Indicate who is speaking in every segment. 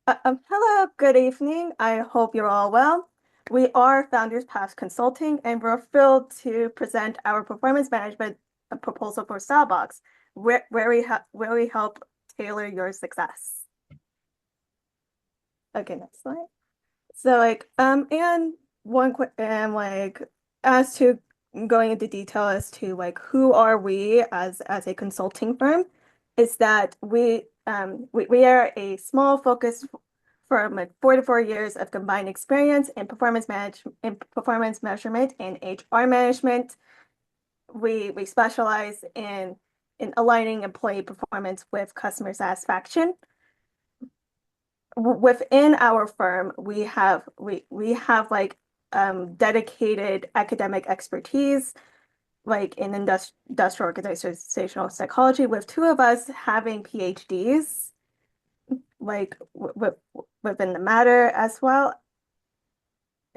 Speaker 1: Hello, good evening. I hope you're all well. We are Founders Path Consulting, and we're thrilled to present our performance management proposal for Starbucks, where we help tailor your success. Okay, next slide. So and one quick and as to going into detail as to who are we as a consulting firm, is that we are a small focused firm with 44 years of combined experience in performance measurement and HR management. We specialize in aligning employee performance with customer satisfaction. Within our firm, we have dedicated academic expertise in industrial organizational psychology, with two of us having PhDs within the matter as well.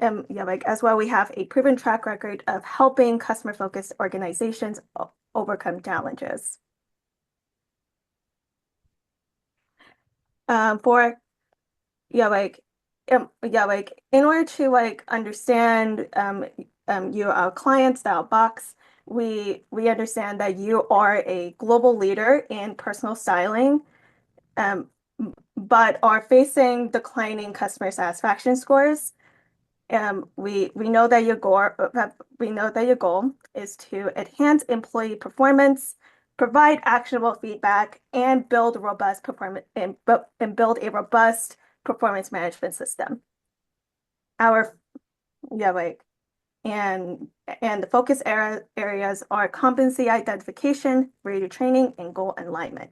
Speaker 1: Yeah, as well, we have a proven track record of helping customer-focused organizations overcome challenges. For yeah, in order to understand you, our client, Style Box, we understand that you are a global leader in personal styling, um, but are facing declining customer satisfaction scores. We know that your goal is to enhance employee performance, provide actionable feedback, and build build a robust performance management system. Our yeah, and the areas are competency identification, radio training, and goal alignment.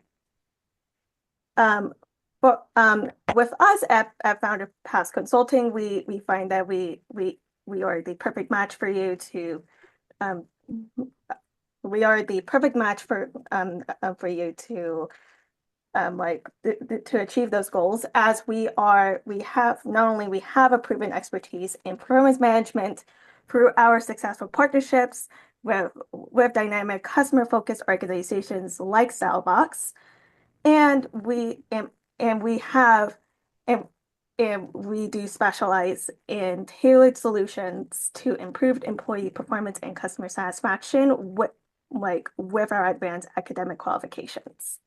Speaker 1: Um, with us at Founder Pass Consulting, we find that we are the perfect match for you to um, we are the perfect match for you to to achieve those goals, as we have not only we have a proven expertise in performance management through our successful partnerships with dynamic customer focused organizations like Salebox, and and we have and and we do specialize in tailored solutions to improved employee performance and customer satisfaction with our advanced academic qualifications.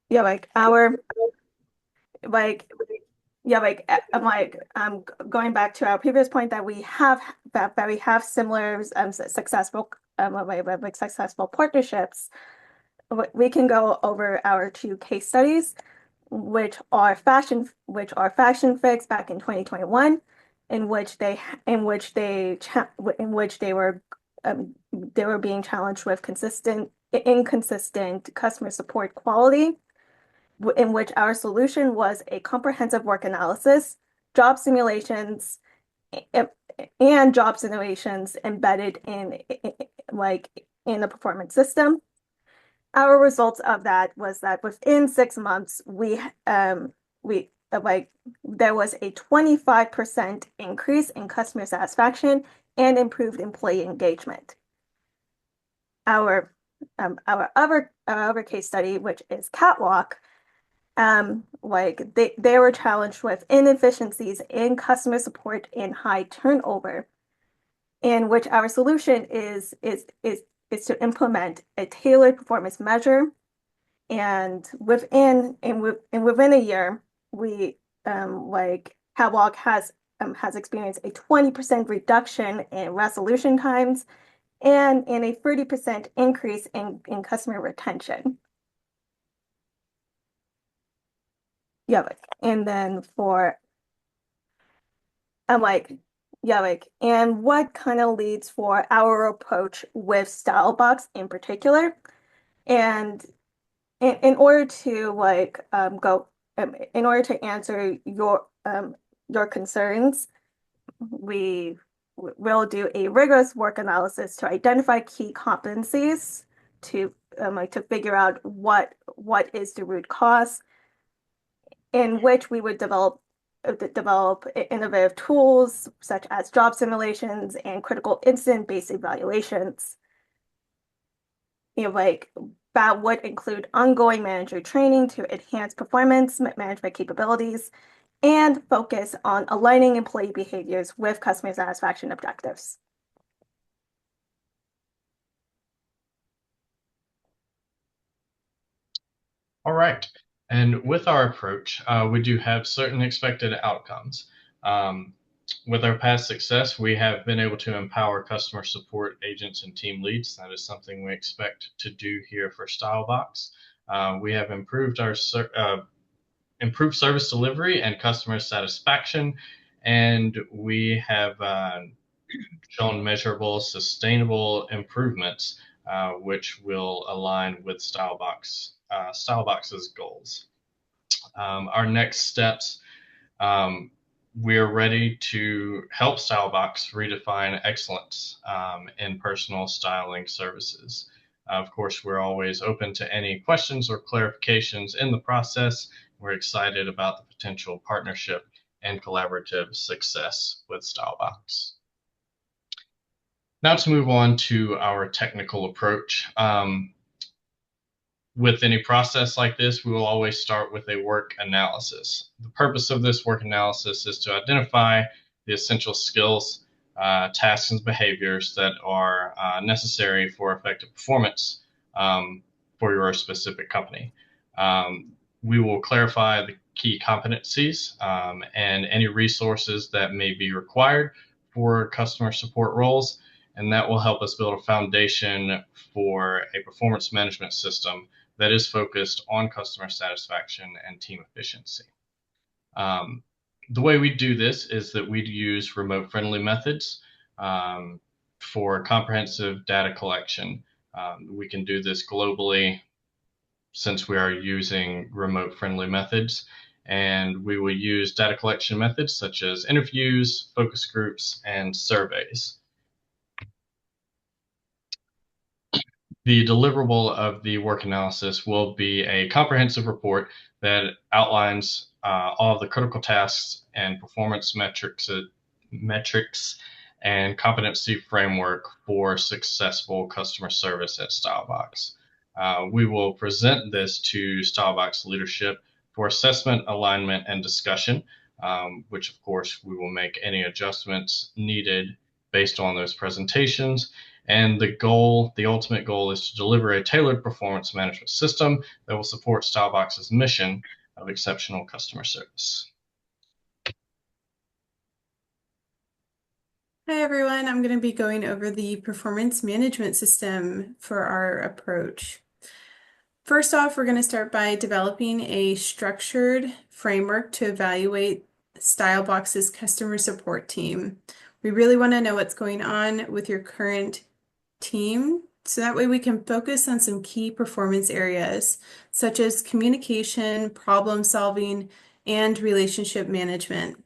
Speaker 1: Yeah, like going back to our previous point that we have similar successful successful partnerships. We can go over our two case studies, which are Fashion Fix back in 2021, in which they were being challenged with inconsistent customer support quality, in which our solution was a comprehensive work analysis, job simulations, and job simulations embedded in the performance system. Our results of that was that within 6 months, we there was a 25% increase in customer satisfaction and improved employee engagement. Our other case study, which is Catwalk, they were challenged with inefficiencies in customer support and high turnover, in which our solution is to implement a tailored performance measure. And within a year, we Catwalk has experienced a 20% reduction in resolution times and in a 30% increase in customer retention. Yeah, and then for I'm like, yeah, and what kind of leads for our approach with Stylebox in particular? And in order to in order to answer your concerns, we will do a rigorous work analysis to identify key competencies to figure out what is the root cause, in which we would develop innovative tools such as job simulations and critical incident-based evaluations. You know, that would include ongoing manager training to enhance performance management capabilities and focus on aligning employee behaviors with customer satisfaction objectives.
Speaker 2: All right. And with our approach, we do have certain expected outcomes. Um, with our past success, we have been able to empower customer support agents and team leads. That is something we expect to do here for StyleBox. We have improved service delivery and customer satisfaction, and we have shown measurable, sustainable improvements, which will align with StyleBox's goals. Our next steps, we're ready to help StyleBox redefine excellence in personal styling services. Of course, we're always open to any questions or clarifications in the process. We're excited about the potential partnership and collaborative success with StyleBox. Now to move on to our technical approach. With any process like this, we will always start with a work analysis. The purpose of this work analysis is to identify the essential skills, tasks, and behaviors that are necessary for effective performance for your specific company. We will clarify the key competencies and any resources that may be required for customer support roles, and that will help us build a foundation for a performance management system that is focused on customer satisfaction and team efficiency. The way we do this is that we use remote-friendly methods for comprehensive data collection. We can do this globally since we are using remote-friendly methods, and we will use data collection methods such as interviews, focus groups, and surveys. The deliverable of the work analysis will be a comprehensive report that outlines all of the critical tasks and performance metrics and competency framework for successful customer service at StyleBox. We will present this to StyleBox leadership for assessment, alignment, and discussion, which of course we will make any adjustments needed based on those presentations. And the ultimate goal is to deliver a tailored performance management system that will support StyleBox's mission of exceptional customer service.
Speaker 3: Hi everyone, I'm going to be going over the performance management system for our approach. First off, we're going to start by developing a structured framework to evaluate StyleBox's customer support team. We really want to know what's going on with your current team, so that way we can focus on some key performance areas, such as communication, problem solving, and relationship management.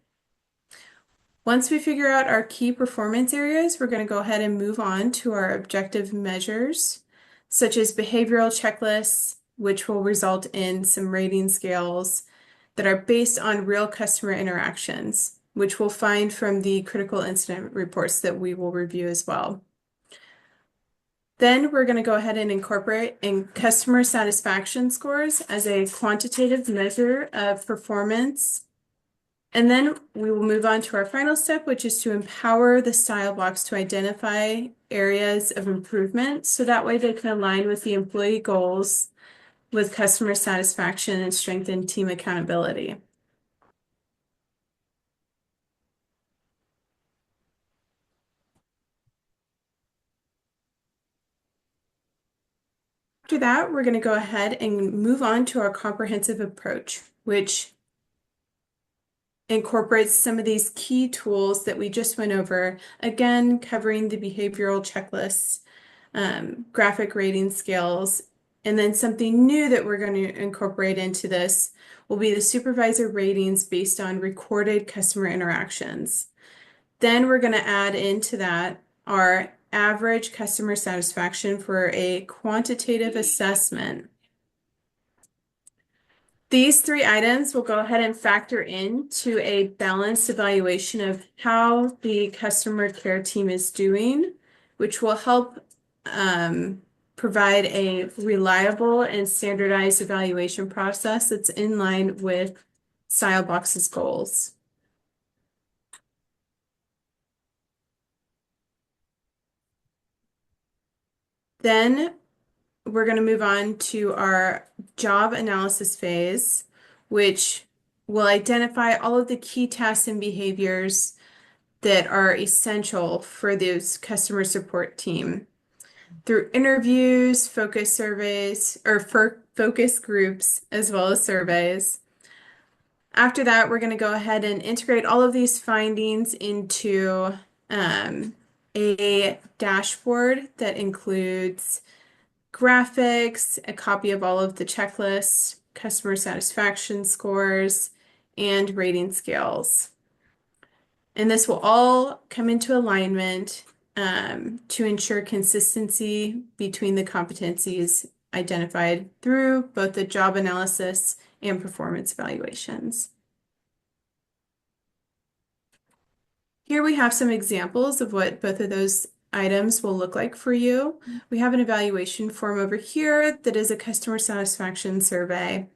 Speaker 3: Once we figure out our key performance areas, we're going to go ahead and move on to our objective measures, such as behavioral checklists, which will result in some rating scales that are based on real customer interactions, which we'll find from the critical incident reports that we will review as well. Then we're going to go ahead and incorporate in customer satisfaction scores as a quantitative measure of performance. And then we will move on to our final step, which is to empower the StyleBox to identify areas of improvement, so that way they can align with the employee goals with customer satisfaction and strengthen team accountability. After that, we're going to go ahead and move on to our comprehensive approach, which incorporates some of these key tools that we just went over, again, covering the behavioral checklists, graphic rating scales, and then something new that we're going to incorporate into this will be the supervisor ratings based on recorded customer interactions. Then we're going to add into that our average customer satisfaction for a quantitative assessment. These three items will go ahead and factor into a balanced evaluation of how the customer care team is doing, which will help provide a reliable and standardized evaluation process that's in line with Stylebox's goals. Then we're going to move on to our job analysis phase, which will identify all of the key tasks and behaviors that are essential for those customer support team through interviews, focus surveys, or focus groups, as well as surveys. After that, we're going to go ahead and integrate all of these findings into a dashboard that includes graphics, a copy of all of the checklists, customer satisfaction scores, and rating scales. And this will all come into alignment to ensure consistency between the competencies identified through both the job analysis and performance evaluations. Here we have some examples of what both of those items will look like for you. We have an evaluation form over here that is a customer satisfaction survey.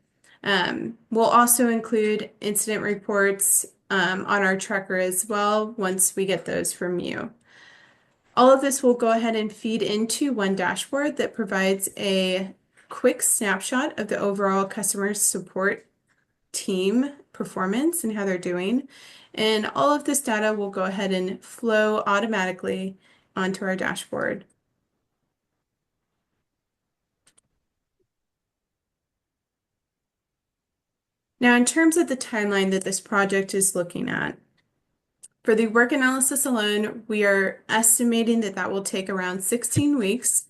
Speaker 3: We'll also include incident reports on our tracker as well once we get those from you. All of this will go ahead and feed into one dashboard that provides a quick snapshot of the overall customer support team performance and how they're doing. And all of this data will go ahead and flow automatically onto our dashboard. Now, in terms of the timeline that this project is looking at, for the work analysis alone, we are estimating that that will take around 16 weeks,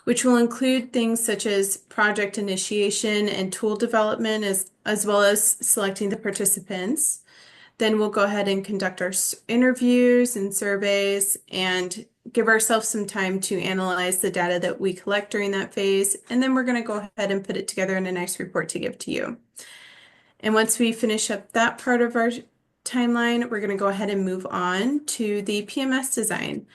Speaker 3: which will include things such as project initiation and tool development, as well as selecting the participants. Then we'll go ahead and conduct our interviews and surveys and give ourselves some time to analyze the data that we collect during that phase. And then we're going to go ahead and put it together in a nice report to give to you. And once we finish up that part of our timeline, we're going to go ahead and move on to the PMS design,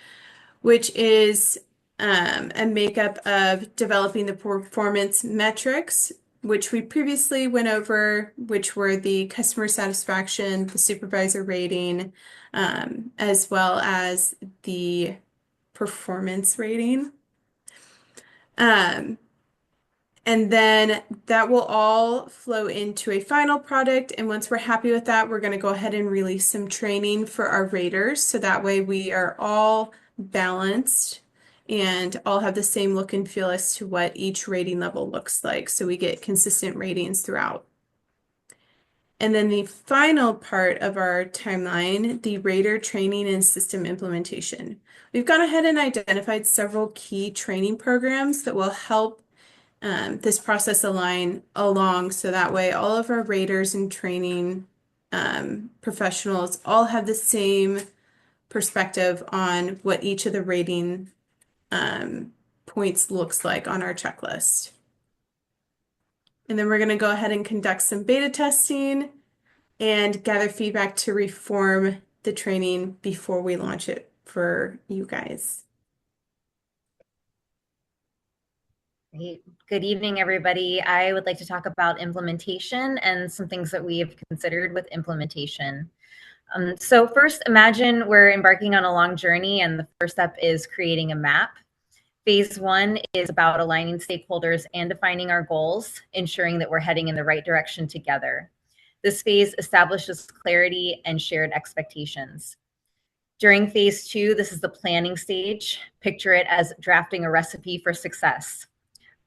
Speaker 3: which is a makeup of developing the performance metrics, which we previously went over, which were the customer satisfaction, the supervisor rating, as well as the performance rating. And then that will all flow into a final product. And once we're happy with that, we're going to go ahead and release some training for our raters. So that way we are all balanced and all have the same look and feel as to what each rating level looks like. So we get consistent ratings throughout. And then the final part of our timeline, the rater training and system implementation. We've gone ahead and identified several key training programs that will help this process align along, so that way all of our raters and training professionals all have the same perspective on what each of the rating points looks like on our checklist. And then we're going to go ahead and conduct some beta testing and gather feedback to reform the training before we launch it for you guys.
Speaker 4: Great. Good evening, everybody. I would like to talk about implementation and some things that we have considered with implementation. So first, imagine we're embarking on a long journey, and the first step is creating a map. Phase one is about aligning stakeholders and defining our goals, ensuring that we're heading in the right direction together. This phase establishes clarity and shared expectations. During phase two, this is the planning stage. Picture it as drafting a recipe for success.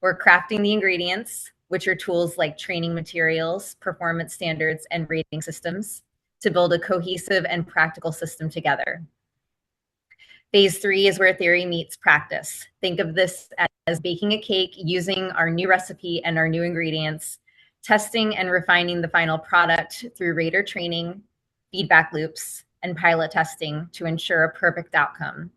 Speaker 4: We're crafting the ingredients, which are tools like training materials, performance standards, and rating systems, to build a cohesive and practical system together. Phase three is where theory meets practice. Think of this as baking a cake using our new recipe and our new ingredients, testing and refining the final product through rater training, feedback loops, and pilot testing to ensure a perfect outcome.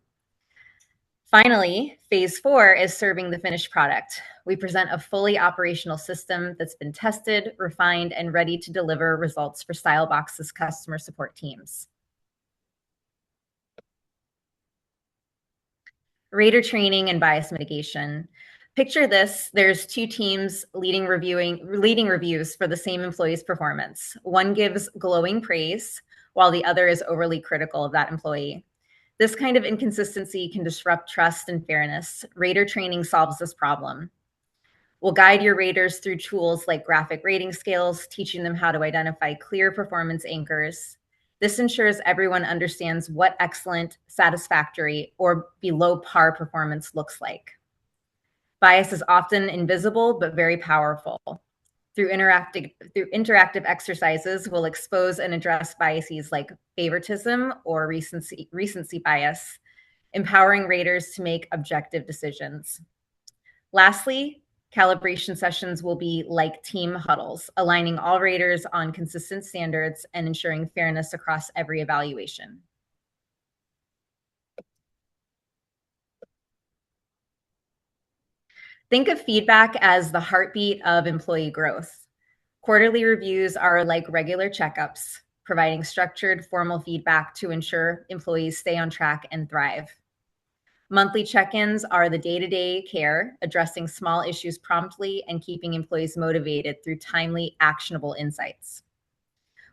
Speaker 4: Finally, phase four is serving the finished product. We present a fully operational system that's been tested, refined, and ready to deliver results for Stylebox's customer support teams. Rater training and bias mitigation. Picture this, there's two teams leading reviews for the same employee's performance. One gives glowing praise, while the other is overly critical of that employee. This kind of inconsistency can disrupt trust and fairness. Rater training solves this problem. We'll guide your raters through tools like graphic rating scales, teaching them how to identify clear performance anchors. This ensures everyone understands what excellent, satisfactory, or below par performance looks like. Bias is often invisible, but very powerful. Through interactive exercises, we'll expose and address biases like favoritism or recency bias, empowering raters to make objective decisions. Lastly, calibration sessions will be like team huddles, aligning all raters on consistent standards and ensuring fairness across every evaluation. Think of feedback as the heartbeat of employee growth. Quarterly reviews are like regular checkups, providing structured, formal feedback to ensure employees stay on track and thrive. Monthly check-ins are the day-to-day care, addressing small issues promptly and keeping employees motivated through timely, actionable insights.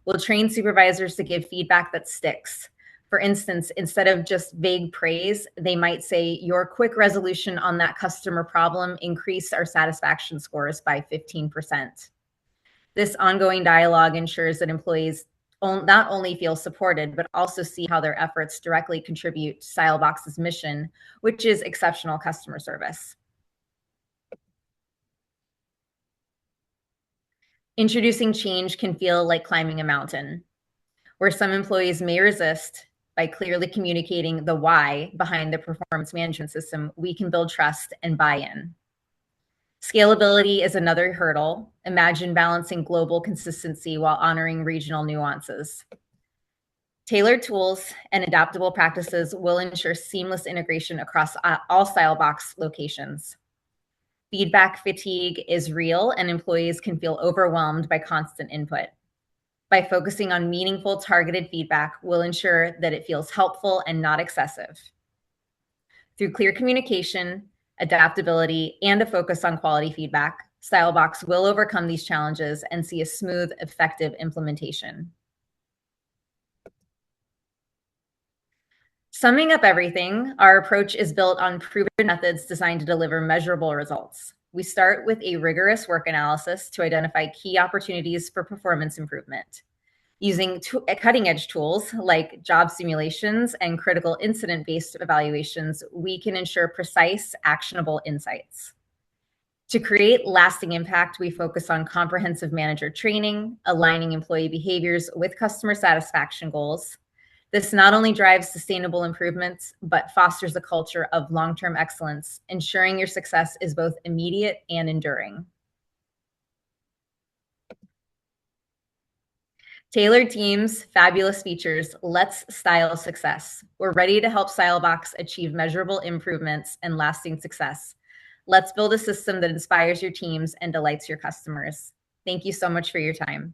Speaker 4: We'll train supervisors to give feedback that sticks. For instance, instead of just vague praise, they might say, your quick resolution on that customer problem increased our satisfaction scores by 15%. This ongoing dialogue ensures that employees not only feel supported, but also see how their efforts directly contribute to Stylebox's mission, which is exceptional customer service. Introducing change can feel like climbing a mountain, where some employees may resist. By clearly communicating the why behind the performance management system, we can build trust and buy-in. Scalability is another hurdle. Imagine balancing global consistency while honoring regional nuances. Tailored tools and adaptable practices will ensure seamless integration across all Stylebox locations. Feedback fatigue is real, and employees can feel overwhelmed by constant input. By focusing on meaningful, targeted feedback, we'll ensure that it feels helpful and not excessive. Through clear communication, adaptability, and a focus on quality feedback, Stylebox will overcome these challenges and see a smooth, effective implementation. Summing up everything, our approach is built on proven methods designed to deliver measurable results. We start with a rigorous work analysis to identify key opportunities for performance improvement. Using cutting-edge tools like job simulations and critical incident-based evaluations, we can ensure precise, actionable insights. To create lasting impact, we focus on comprehensive manager training, aligning employee behaviors with customer satisfaction goals. This not only drives sustainable improvements, but fosters a culture of long-term excellence, ensuring your success is both immediate and enduring. Tailored teams, fabulous features, let's style success. We're ready to help Stylebox achieve measurable improvements and lasting success. Let's build a system that inspires your teams and delights your customers. Thank you so much for your time.